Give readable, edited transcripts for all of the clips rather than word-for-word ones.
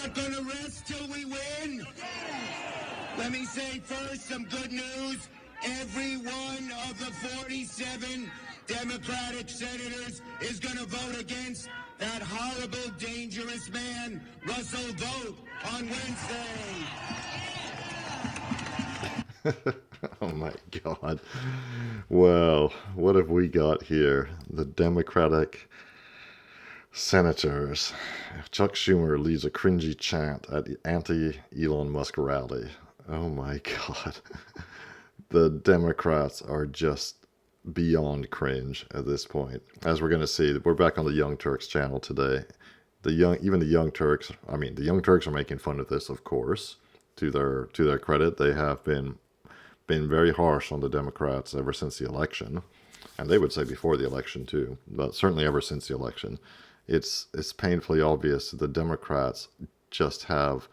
not going to rest till we win? Let me say first some good news. Every one of the 47 Democratic senators is going to vote against that horrible, dangerous man, Russell Vogt, on Wednesday. Oh my God. Well, what have we got here? The Democratic senators. Chuck Schumer leads a cringy chant at the anti-Elon Musk rally. Oh my God. The Democrats are just beyond cringe at this point. As we're going to see, we're back on the Young Turks channel today. The Young Turks are making fun of this, of course. To their credit, they have been very harsh on the Democrats ever since the election, and they would say before the election too, but certainly ever since the election. It's painfully obvious that the Democrats just have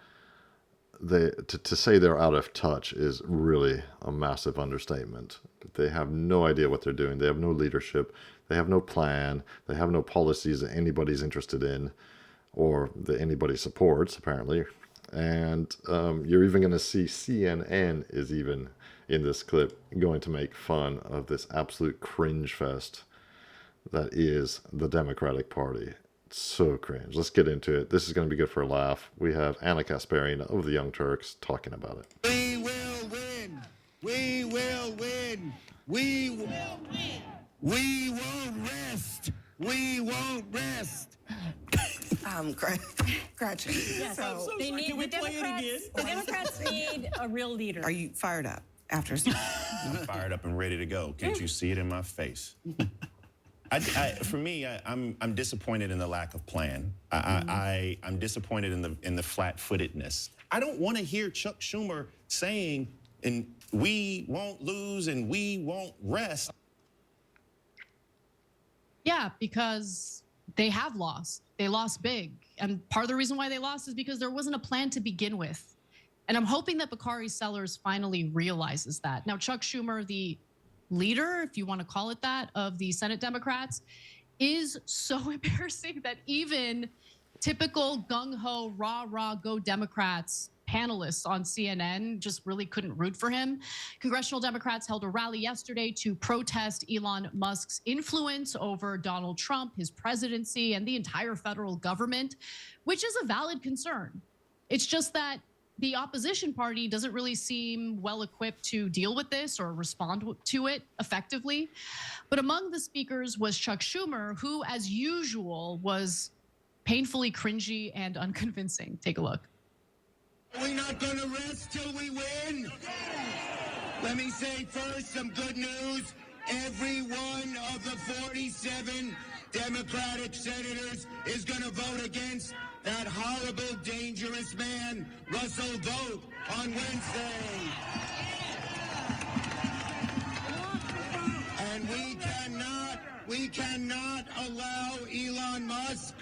to say they're out of touch is really a massive understatement. They have no idea what they're doing. They have no leadership. They have no plan. They have no policies that anybody's interested in or that anybody supports, apparently. And you're even going to see CNN is even in this clip going to make fun of this absolute cringe fest that is the Democratic Party. It's so cringe. Let's get into it. This is going to be good for a laugh. We have Ana Kasparian of the Young Turks talking about it. We will win. We will win. We will win. We won't rest. We won't rest. Gretchen. Yes, So they need the Democrats need a real leader. are you fired up after? I'm fired up and ready to go. Can't you see it in my face? For me, I'm disappointed in the lack of plan. I'm disappointed in the flat-footedness. I don't want to hear Chuck Schumer saying, "And we won't lose and we won't rest." Yeah, because they have lost. They lost big. And part of the reason why they lost is because there wasn't a plan to begin with. And I'm hoping that Bakari Sellers finally realizes that. Now, Chuck Schumer, the leader, if you want to call it that, of the Senate Democrats, is so embarrassing that even typical gung-ho, rah-rah, go Democrats panelists on CNN just really couldn't root for him. Congressional Democrats held a rally yesterday to protest Elon Musk's influence over Donald Trump, his presidency, and the entire federal government, which is a valid concern. It's just that the opposition party doesn't really seem well equipped to deal with this or respond to it effectively. But among the speakers was Chuck Schumer, who, as usual, was painfully cringy and unconvincing. Take a look. We're not going to rest till we win. Let me say first some good news. Every one of the 47 Democratic senators is going to vote against that horrible, dangerous man, Russell Vogt, on Wednesday. And we cannot allow Elon Musk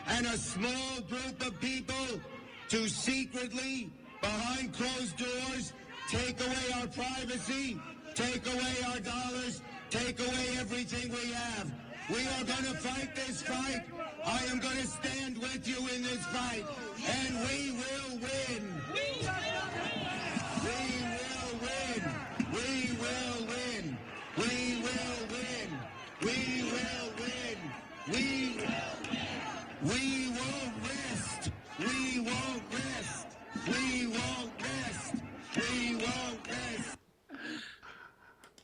and a small group of people to secretly, behind closed doors, take away our privacy, take away our dollars, take away everything we have. We are going to fight this fight. I am going to stand with you in this fight, and we will win. We will win. We will win. We will win. We will win. We won't rest. We won't rest. We won't rest. We won't rest.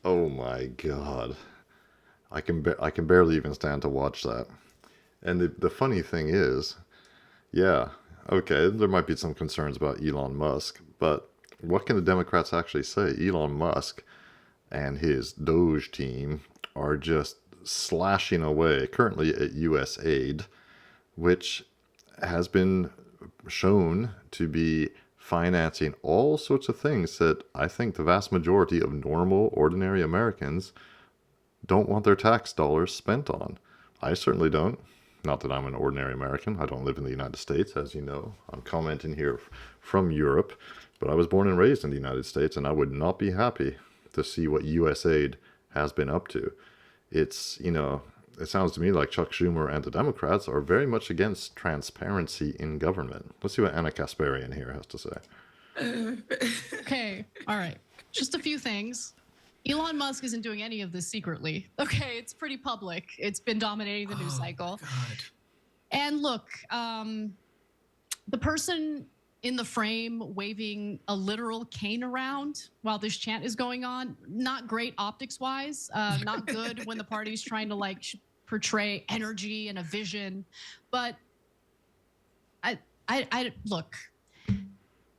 Oh my God. I can barely even stand to watch that. And the funny thing is, yeah, okay, there might be some concerns about Elon Musk, but what can the Democrats actually say? Elon Musk and his Doge team are just slashing away currently at U.S. aid, which has been shown to be financing all sorts of things that I think the vast majority of normal, ordinary Americans don't want their tax dollars spent on. I certainly don't. Not that I'm an ordinary American. I don't live in the United States, as you know. I'm commenting here from Europe, but I was born and raised in the United States, and I would not be happy to see what USAID has been up to. It's, it sounds to me like Chuck Schumer and the Democrats are very much against transparency in government. Let's see what Ana Kasparian here has to say. Okay, all right. Just a few things. Elon Musk isn't doing any of this secretly. Okay, it's pretty public. It's been dominating the news cycle. God. And look, the person in the frame waving a literal cane around while this chant is going on, not great optics wise, not good when the party's trying to like portray energy and a vision. But I look,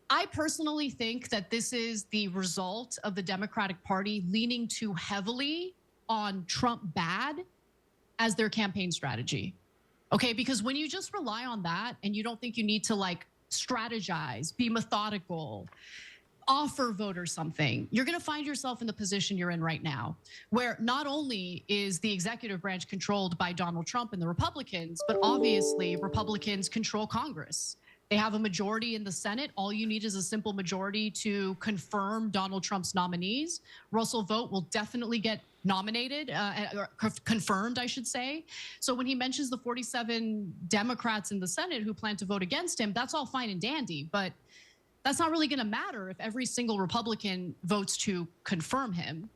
I personally think that this is the result of the Democratic Party leaning too heavily on Trump bad as their campaign strategy. Okay, because when you just rely on that and you don't think you need to like strategize, be methodical, offer voters something, you're going to find yourself in the position you're in right now, where not only is the executive branch controlled by Donald Trump and the Republicans, but obviously Republicans control Congress. They have a majority in the Senate. All you need is a simple majority to confirm Donald Trump's nominees. Russell Vogt will definitely get nominated, or confirmed, I should say. So when he mentions the 47 Democrats in the Senate who plan to vote against him, that's all fine and dandy, but that's not really going to matter if every single Republican votes to confirm him.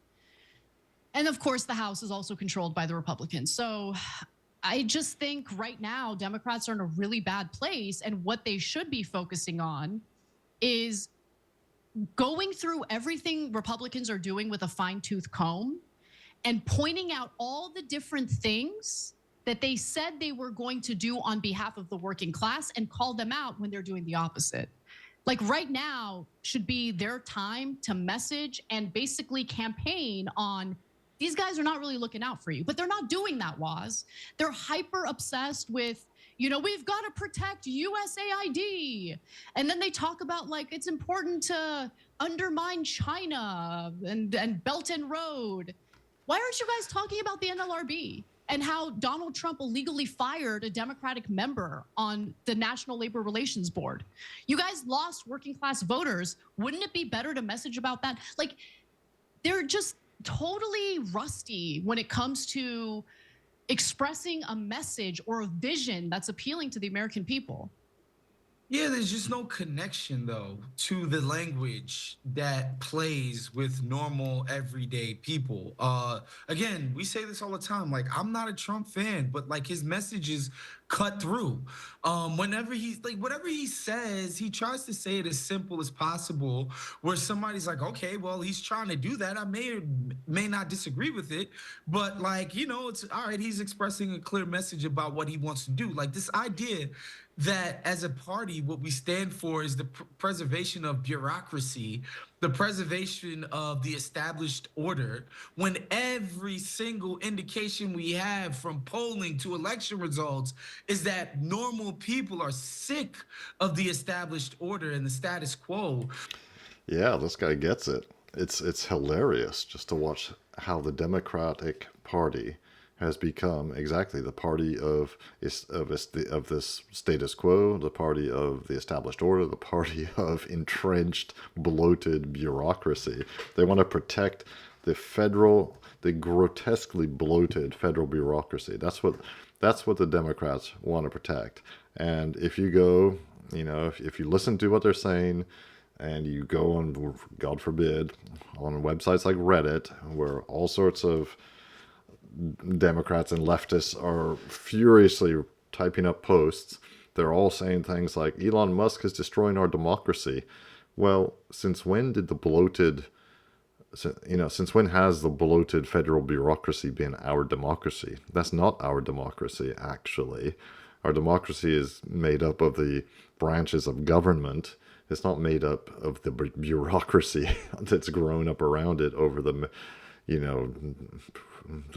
And of course, the House is also controlled by the Republicans. So I just think right now, Democrats are in a really bad place. And what they should be focusing on is going through everything Republicans are doing with a fine-tooth comb and pointing out all the different things that they said they were going to do on behalf of the working class and call them out when they're doing the opposite. Like right now should be their time to message and basically campaign on these guys are not really looking out for you, but they're not doing that, Waz. They're hyper obsessed with, you know, we've got to protect USAID. And then they talk about like, it's important to undermine China and Belt and Road. Why aren't you guys talking about the NLRB and how Donald Trump illegally fired a Democratic member on the National Labor Relations Board? You guys lost working class voters. Wouldn't it be better to message about that? Like, they're just totally rusty when it comes to expressing a message or a vision that's appealing to the American people. Yeah, there's just no connection, though, to the language that plays with normal, everyday people. Again, we say this all the time. Like, I'm not a Trump fan, but like his messages cut through. Whenever he's like, whatever he says, he tries to say it as simple as possible, where somebody's like, okay, well, he's trying to do that. I may or may not disagree with it, but like, you know, it's all right. He's expressing a clear message about what he wants to do. Like this idea that as a party, what we stand for is the preservation of bureaucracy, the preservation of the established order, when every single indication we have from polling to election results is that normal people are sick of the established order and the status quo. Yeah, this guy gets it. It's hilarious just to watch how the Democratic Party has become exactly the party of this status quo, the party of the established order, the party of entrenched, bloated bureaucracy. They want to protect the grotesquely bloated federal bureaucracy. That's what the Democrats want to protect. And if you go, you know, if you listen to what they're saying, and you go on, God forbid, on websites like Reddit, where all sorts of Democrats and leftists are furiously typing up posts, they're all saying things like, Elon Musk is destroying our democracy. Well, since when has the bloated federal bureaucracy been our democracy? That's not our democracy, actually. Our democracy is made up of the branches of government. It's not made up of the bureaucracy that's grown up around it over the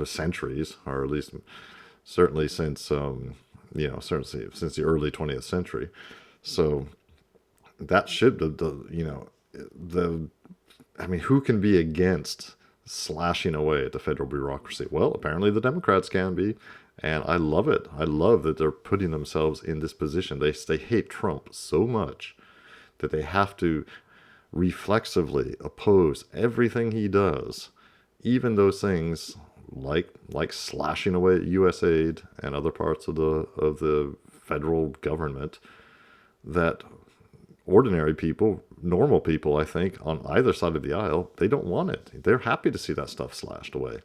centuries, or at least certainly since the early 20th century. So that should who can be against slashing away at the federal bureaucracy? Well, apparently the Democrats can be, and I love it. I love that they're putting themselves in this position. They hate Trump so much that they have to reflexively oppose everything he does, even those things like slashing away at U.S. aid and other parts of the federal government, that ordinary people, normal people, I think, on either side of the aisle, they don't want it. They're happy to see that stuff slashed away.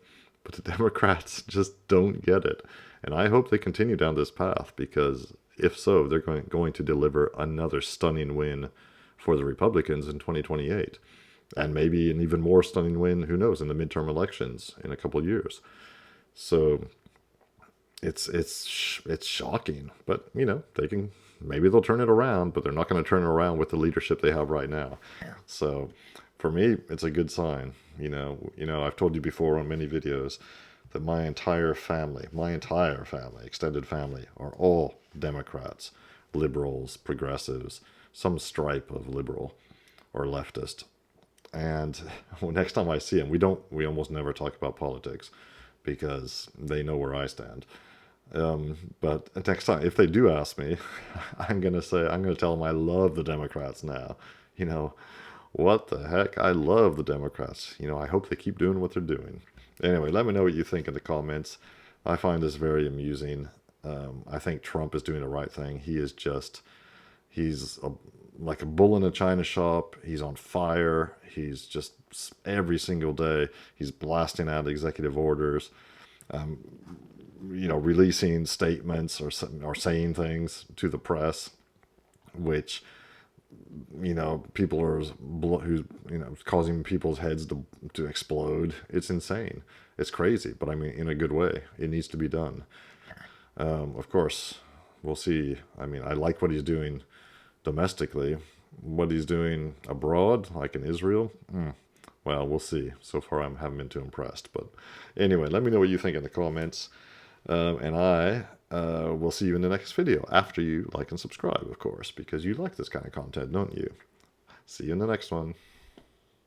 But the Democrats just don't get it. And I hope they continue down this path, because if so, they're going to deliver another stunning win for the Republicans in 2028. And maybe an even more stunning win, who knows, in the midterm elections in a couple of years. So it's shocking. But, you know, maybe they'll turn it around, but they're not going to turn it around with the leadership they have right now. So for me, it's a good sign. You know, I've told you before on many videos that my entire family, extended family, are all Democrats, liberals, progressives, some stripe of liberal or leftist. And next time I see them, we almost never talk about politics, because they know where I stand. But next time, if they do ask me, I'm going to tell them I love the Democrats now. You know, what the heck? I love the Democrats. You know, I hope they keep doing what they're doing. Anyway, let me know what you think in the comments. I find this very amusing. I think Trump is doing the right thing. He's like a bull in a china shop. He's on fire. He's just, every single day, he's blasting out executive orders, you know, releasing statements or saying things to the press, which, you know, people are who's, you know, causing people's heads to explode. It's insane. It's crazy, but I mean, in a good way. It needs to be done. Of course, we'll see. I mean, I like what he's doing domestically. What he's doing abroad, like in Israel, well, we'll see. So far, I haven't been too impressed. But anyway, let me know what you think in the comments. And I will see you in the next video, after you like and subscribe, of course, because you like this kind of content, don't you? See you in the next one.